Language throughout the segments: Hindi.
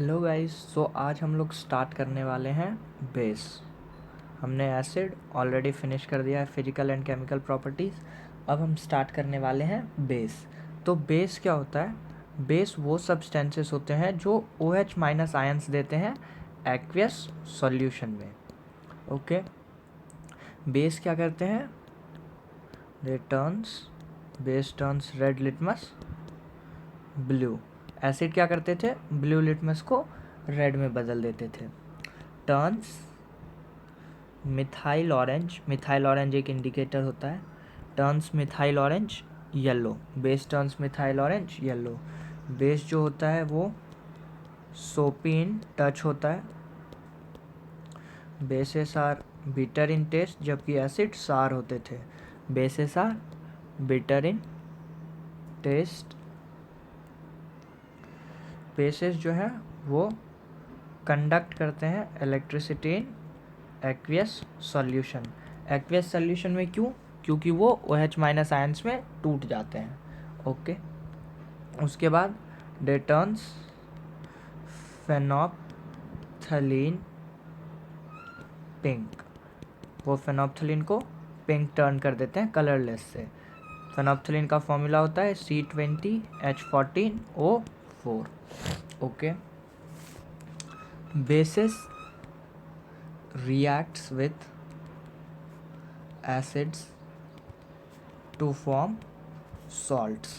Hello guys. सो आज हम लोग स्टार्ट करने वाले हैं बेस। हमने एसिड ऑलरेडी फिनिश कर दिया है, फिजिकल एंड केमिकल प्रॉपर्टीज़। अब हम स्टार्ट करने वाले हैं बेस। तो बेस क्या होता है? बेस वो सब्सटेंसेस होते हैं जो OH माइनस आयंस देते हैं एक्वियस सॉल्यूशन में। ओके, बेस क्या करते हैं? Base turns red litmus blue. Acid क्या करते थे? ब्लू लिटमस को रेड में बदल देते थे। टर्न्स मिथाइल ऑरेंज एक इंडिकेटर होता है। Turns methyl orange yellow. Base turns methyl orange yellow. Base जो होता है वो सोपी इन टच होता है। Bases are bitter in taste, जबकि एसिड सार होते थे। Bases are bitter in taste. Bases जो है वो कंडक्ट करते हैं electricity in aqueous solution. Aqueous solution में क्यों? क्योंकि वो OH माइनस आयंस में टूट जाते हैं। ओके, उसके बाद दे टर्न्स फेनोप्थलीन पिंक। वो फेनोप्थलीन को पिंक टर्न कर देते हैं कलरलेस से। फेनोप्थलीन का फॉर्मूला होता है C20H14O4। Okay, basis reacts with acids to form salts।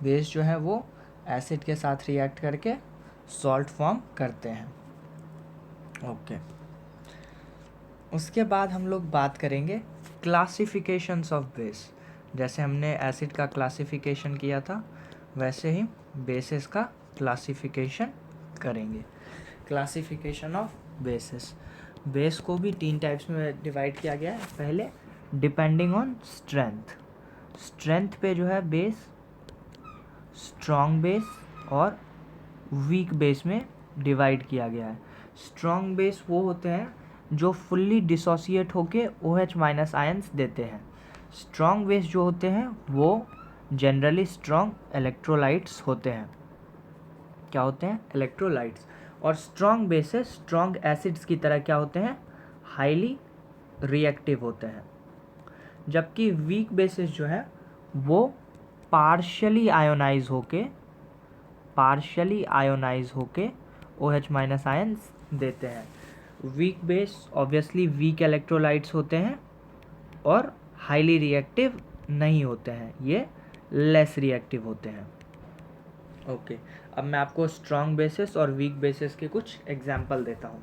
Base जो है वो एसिड के साथ रिएक्ट करके सॉल्ट फॉर्म करते हैं। ओके, उसके बाद हम लोग बात करेंगे क्लासिफिकेशंस ऑफ बेस। जैसे हमने एसिड का क्लासिफिकेशन किया था वैसे ही बेसिस का क्लासिफिकेशन करेंगे। Classification of basis. बेस को भी 3 टाइप्स में डिवाइड किया गया है। पहले डिपेंडिंग ऑन स्ट्रेंथ पे जो है बेस स्ट्रॉन्ग बेस और वीक बेस में डिवाइड किया गया है। स्ट्रॉन्ग बेस वो होते हैं जो फुल्ली डिसोसिएट होके OH माइनस आयंस देते हैं। स्ट्रॉन्ग बेस जो होते हैं वो जनरली स्ट्रॉन्ग इलेक्ट्रोलाइट्स होते हैं। क्या होते हैं? इलेक्ट्रोलाइट्स। और स्ट्रॉन्ग बेसेस स्ट्रॉन्ग एसिड्स की तरह क्या होते हैं? हाईली रिएक्टिव होते हैं। जबकि वीक बेसिस जो है वो पार्शियली आयोनाइज होके OH माइनस आयंस देते हैं। Weak base obviously weak electrolytes होते हैं और हाईली रिएक्टिव नहीं होते हैं, ये लेस रिएक्टिव होते हैं। ओके, अब मैं आपको स्ट्रॉन्ग बेसिस और वीक बेसिस के कुछ एग्जाम्पल देता हूँ।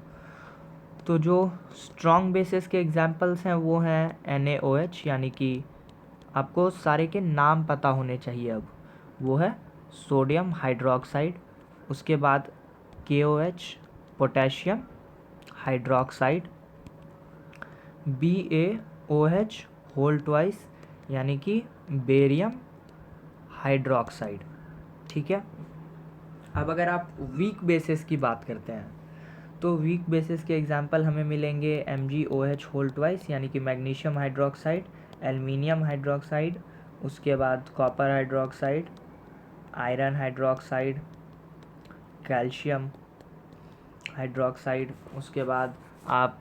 तो जो स्ट्रॉन्ग बेसिस के एग्जाम्पल्स हैं वो हैं NaOH, यानी कि आपको सारे के नाम पता होने चाहिए अब। वो है सोडियम हाइड्रोक्साइड। उसके बाद KOH potassium hydroxide. BaOH whole twice, यानी कि बेरियम हाइड्रोक्साइड। ठीक है, अब अगर आप वीक बेसिस की बात करते हैं तो वीक बेसिस के एग्जांपल हमें मिलेंगे MgOH होल ट्वाइस, यानी कि मैग्नीशियम हाइड्रोक्साइड, एल्युमिनियम हाइड्रोक्साइड, उसके बाद copper hydroxide, iron hydroxide, calcium hydroxide. उसके बाद आप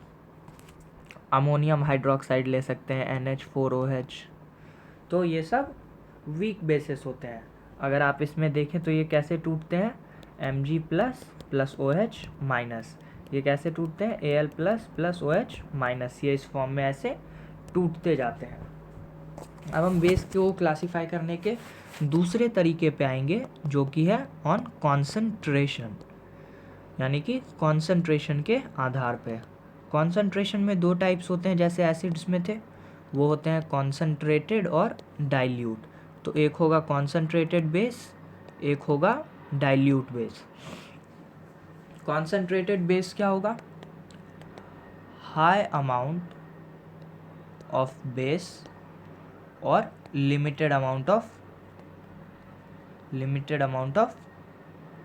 अमोनियम हाइड्रोक्साइड ले सकते हैं NH4OH। तो ये सब वीक बेसिस होते हैं। अगर आप इसमें देखें तो ये कैसे टूटते हैं? Mg plus OH minus. ये कैसे टूटते हैं? Al plus OH minus. ये इस फॉर्म में ऐसे टूटते जाते हैं। अब हम बेस को क्लासीफाई करने के दूसरे तरीके पे आएंगे जो कि है ऑन कॉन्सेंट्रेशन, यानी कि कॉन्सेंट्रेशन के आधार पे। कॉन्सेंट्रेशन में 2 टाइप्स होते हैं जैसे एसिड्स में थे, वो होते हैं कॉन्सेंट्रेटेड और डाइल्यूट। तो एक होगा कॉन्सेंट्रेटेड बेस, एक होगा डाइल्यूट बेस। कॉन्सेंट्रेटेड बेस क्या होगा? हाई अमाउंट ऑफ बेस और लिमिटेड अमाउंट ऑफ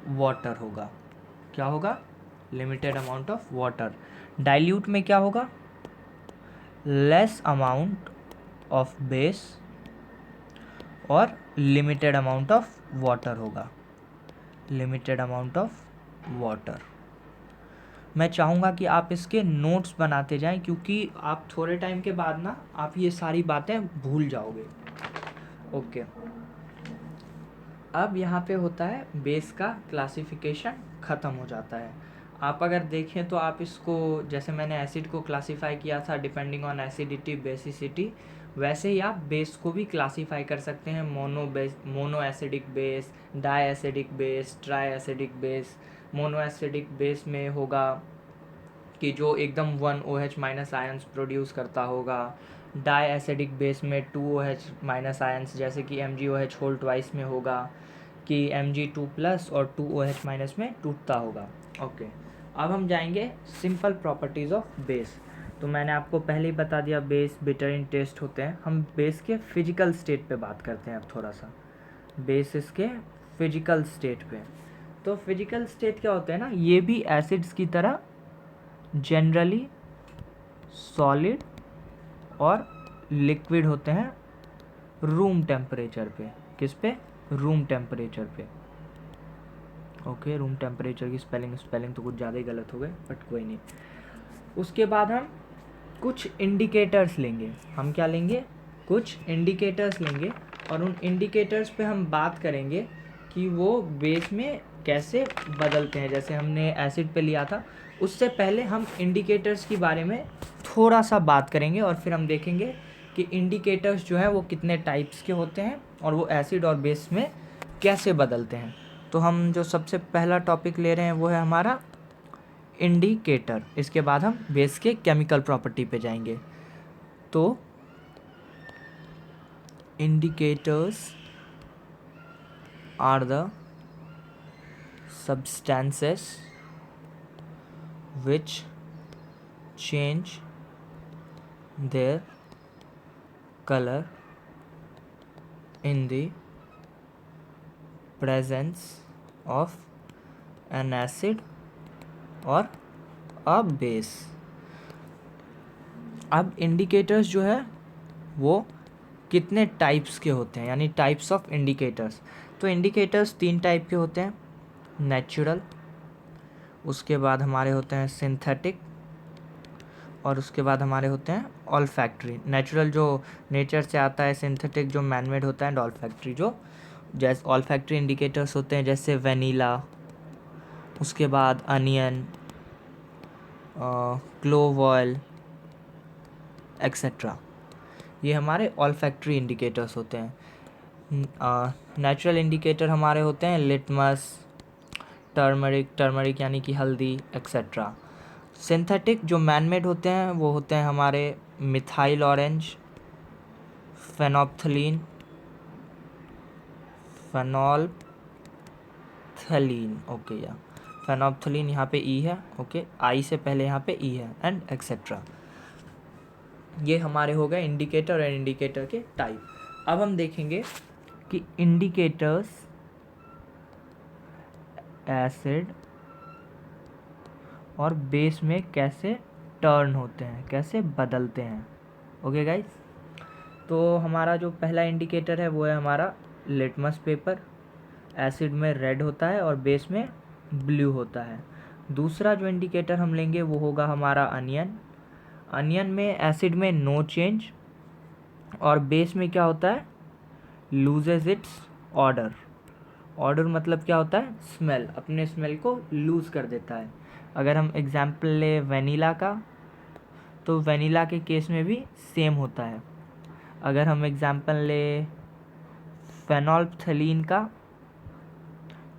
वाटर होगा। क्या होगा? Limited amount of water. Dilute में क्या होगा? लेस अमाउंट ऑफ बेस और लिमिटेड अमाउंट ऑफ वाटर होगा। Limited amount of water. मैं चाहूँगा कि आप इसके नोट्स बनाते जाएं, क्योंकि आप थोड़े टाइम के बाद ना आप ये सारी बातें भूल जाओगे। ओके, अब यहाँ पे होता है बेस का क्लासिफिकेशन ख़त्म हो जाता है। आप अगर देखें तो आप इसको, जैसे मैंने एसिड को क्लासीफाई किया था डिपेंडिंग ऑन एसिडिटी बेसिसिटी, वैसे ही आप बेस को भी क्लासीफाई कर सकते हैं। Mono acidic base, di acidic base, tri acidic base. Mono acidic base में होगा कि जो एकदम 1 OH माइनस आयंस प्रोड्यूस करता होगा। डाई एसिडिक बेस में 2 OH माइनस आयंस, जैसे कि MgOH होल ट्वाइस में होगा कि Mg2 प्लस और 2 OH माइनस में टूटता होगा। ओके, अब हम जाएंगे सिंपल प्रॉपर्टीज़ ऑफ बेस। तो मैंने आपको पहले ही बता दिया बेस बिटर इन टेस्ट होते हैं। हम बेस के फिजिकल स्टेट पे बात करते हैं अब थोड़ा सा, बेस इसके फिजिकल स्टेट पे। तो फिजिकल स्टेट क्या होते हैं ना, ये भी एसिड्स की तरह जनरली सॉलिड और लिक्विड होते हैं रूम टेम्परेचर पे। किस पे? रूम टेम्परेचर पे। ओके, रूम टेम्परेचर की स्पेलिंग तो कुछ ज़्यादा ही गलत हो गए, बट कोई नहीं। उसके बाद हम कुछ इंडिकेटर्स लेंगे। हम क्या लेंगे? कुछ इंडिकेटर्स लेंगे, और उन इंडिकेटर्स पे हम बात करेंगे कि वो बेस में कैसे बदलते हैं। जैसे हमने एसिड पे लिया था, उससे पहले हम इंडिकेटर्स के बारे में थोड़ा सा बात करेंगे, और फिर हम देखेंगे कि इंडिकेटर्स जो है वो कितने टाइप्स के होते हैं और वो एसिड और बेस में कैसे बदलते हैं। तो हम जो सबसे पहला टॉपिक ले रहे हैं वो है हमारा इंडिकेटर। इसके बाद हम बेस के केमिकल प्रॉपर्टी पे जाएंगे। तो indicators are the substances which change their color in the presence of an acid or a base। अब इंडिकेटर्स जो है वो कितने टाइप्स के होते हैं, यानी टाइप्स ऑफ इंडिकेटर्स। तो इंडिकेटर्स 3 टाइप के होते हैं, नेचुरल, उसके बाद हमारे होते हैं सिंथेटिक, और उसके बाद हमारे होते हैं ऑल्फैक्टरी। नेचुरल जो नेचर से आता है, सिंथेटिक जो मैनमेड होता है, एंड ऑल्फैक्टरी जो जैसे ऑल्फैक्टरी इंडिकेटर्स होते हैं जैसे वेनीला, उसके बाद अनियन, क्लोव ऑयल एक्सेट्रा। ये हमारे ऑल्फैक्टरी इंडिकेटर्स होते हैं। नेचुरल इंडिकेटर हमारे होते हैं लिटमस, टर्मरिक यानी कि हल्दी एक्सेट्रा। सिंथेटिक जो मैनमेड होते हैं वो होते हैं हमारे मिथाइल ऑरेंज, फेनोप्थलीन, ओके, या फेनोप्थलीन यहाँ पे ई है, ओके, आई से पहले यहाँ पे ई है, एंड एक्सेट्रा। ये हमारे हो गए इंडिकेटर और इंडिकेटर के टाइप। अब हम देखेंगे कि इंडिकेटर्स एसिड और बेस में कैसे टर्न होते हैं, कैसे बदलते हैं। ओके गाइस, तो हमारा जो पहला इंडिकेटर है वो है हमारा लिटमस पेपर। एसिड में रेड होता है और बेस में ब्लू होता है। दूसरा जो इंडिकेटर हम लेंगे वो होगा हमारा अनियन। अनियन में एसिड में नो चेंज, और बेस में क्या होता है? Loses it's order. ऑर्डर मतलब क्या होता है? स्मेल, अपने स्मेल को लूज़ कर देता है। अगर हम एग्जाम्पल ले वेनीला का, तो वेनीला के केस में भी सेम होता है। अगर हम एग्जाम्पल ले फेनोल्फथलीन का,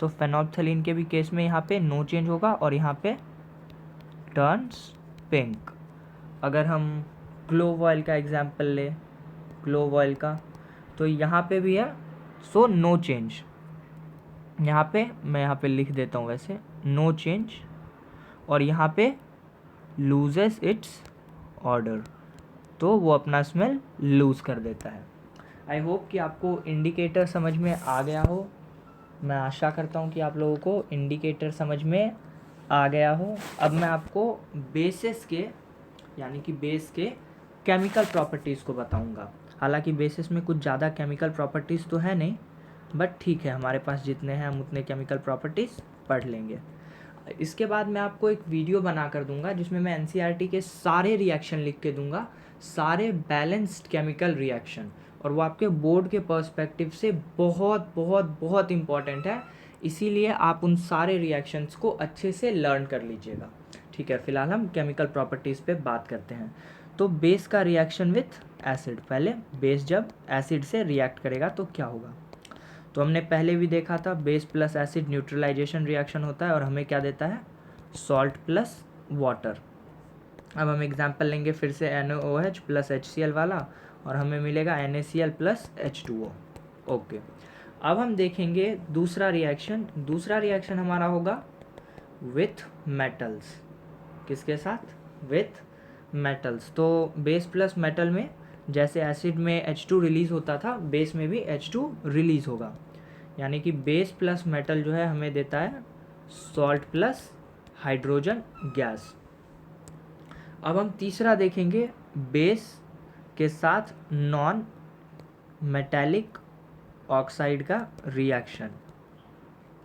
तो फेनोल्फथलीन के भी केस में यहाँ पे नो चेंज होगा और यहाँ पे टर्न्स पिंक। अगर हम क्लोव ऑयल का एग्जाम्पल ले, क्लोव ऑयल का, तो यहाँ पे भी है सो नो चेंज। यहाँ पे मैं यहाँ पे लिख देता हूँ वैसे, नो चेंज, और यहाँ पे लूजेस इट्स ऑर्डर, तो वो अपना स्मेल लूज़ कर देता है। आई होप कि आपको इंडिकेटर समझ में आ गया हो। मैं आशा करता हूँ कि आप लोगों को इंडिकेटर समझ में आ गया हो। अब मैं आपको बेसिस के, यानी कि बेस के केमिकल प्रॉपर्टीज़ को बताऊँगा। हालांकि बेसिस में कुछ ज़्यादा केमिकल प्रॉपर्टीज़ तो है नहीं, बट ठीक है, हमारे पास जितने हैं हम उतने केमिकल प्रॉपर्टीज़ पढ़ लेंगे। इसके बाद मैं आपको एक वीडियो बना कर दूंगा जिसमें मैं एनसीईआरटी के सारे रिएक्शन लिख के दूंगा, सारे बैलेंस्ड केमिकल रिएक्शन, और वो आपके बोर्ड के पर्सपेक्टिव से बहुत बहुत बहुत इम्पॉर्टेंट है, इसीलिए आप उन सारे रिएक्शंस को अच्छे से लर्न कर लीजिएगा। ठीक है, फिलहाल हम केमिकल प्रॉपर्टीज़ पे बात करते हैं। तो बेस का रिएक्शन विथ एसिड, पहले बेस जब एसिड से रिएक्ट करेगा तो क्या होगा, तो हमने पहले भी देखा था base plus acid neutralization reaction होता है और हमें क्या देता है, सॉल्ट प्लस वाटर। अब हम एग्जांपल लेंगे फिर से NaOH प्लस HCl वाला, और हमें मिलेगा NaCl प्लस H2O। ओके, अब हम देखेंगे दूसरा रिएक्शन। दूसरा रिएक्शन हमारा होगा विथ मेटल्स, किसके साथ, विथ मेटल्स। तो बेस प्लस मेटल में जैसे एसिड में H2 रिलीज़ होता था, बेस में भी H2 रिलीज़ होगा, यानी कि बेस प्लस मेटल जो है हमें देता है सॉल्ट प्लस हाइड्रोजन गैस। अब हम तीसरा देखेंगे बेस के साथ नॉन मेटेलिक ऑक्साइड का रिएक्शन,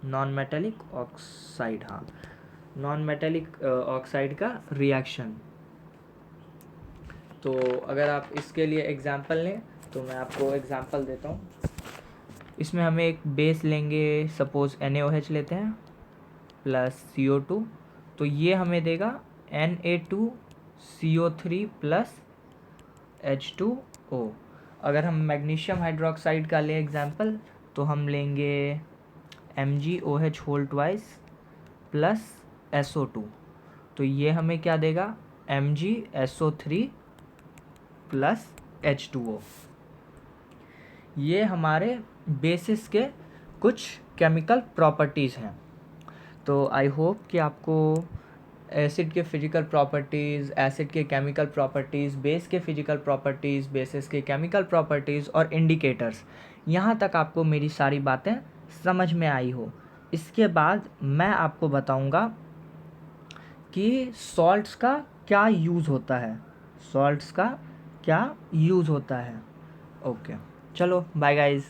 नॉन मेटेलिक ऑक्साइड, हाँ, नॉन मेटेलिक ऑक्साइड का रिएक्शन। तो अगर आप इसके लिए एग्जांपल लें तो मैं आपको एग्जांपल देता हूँ। इसमें हमें एक बेस लेंगे, सपोज NaOH लेते हैं प्लस CO2, तो ये हमें देगा Na2CO3 प्लस H2O। अगर हम मैग्नीशियम हाइड्रोक्साइड का लें एग्जांपल तो हम लेंगे MgOH whole twice plus SO2, तो ये हमें क्या देगा, MgSO3 प्लस H2O। ये हमारे बेसिस के कुछ केमिकल प्रॉपर्टीज़ हैं। तो आई होप कि आपको एसिड के फिजिकल प्रॉपर्टीज़, एसिड के केमिकल प्रॉपर्टीज़, बेस के फिजिकल प्रॉपर्टीज़, बेसिस के केमिकल प्रॉपर्टीज़ और इंडिकेटर्स, यहाँ तक आपको मेरी सारी बातें समझ में आई हो। इसके बाद मैं आपको बताऊँगा कि सॉल्ट्स का क्या यूज़ होता है, सॉल्ट्स का क्या यूज़ होता है। ओके, चलो बाय गाइज़।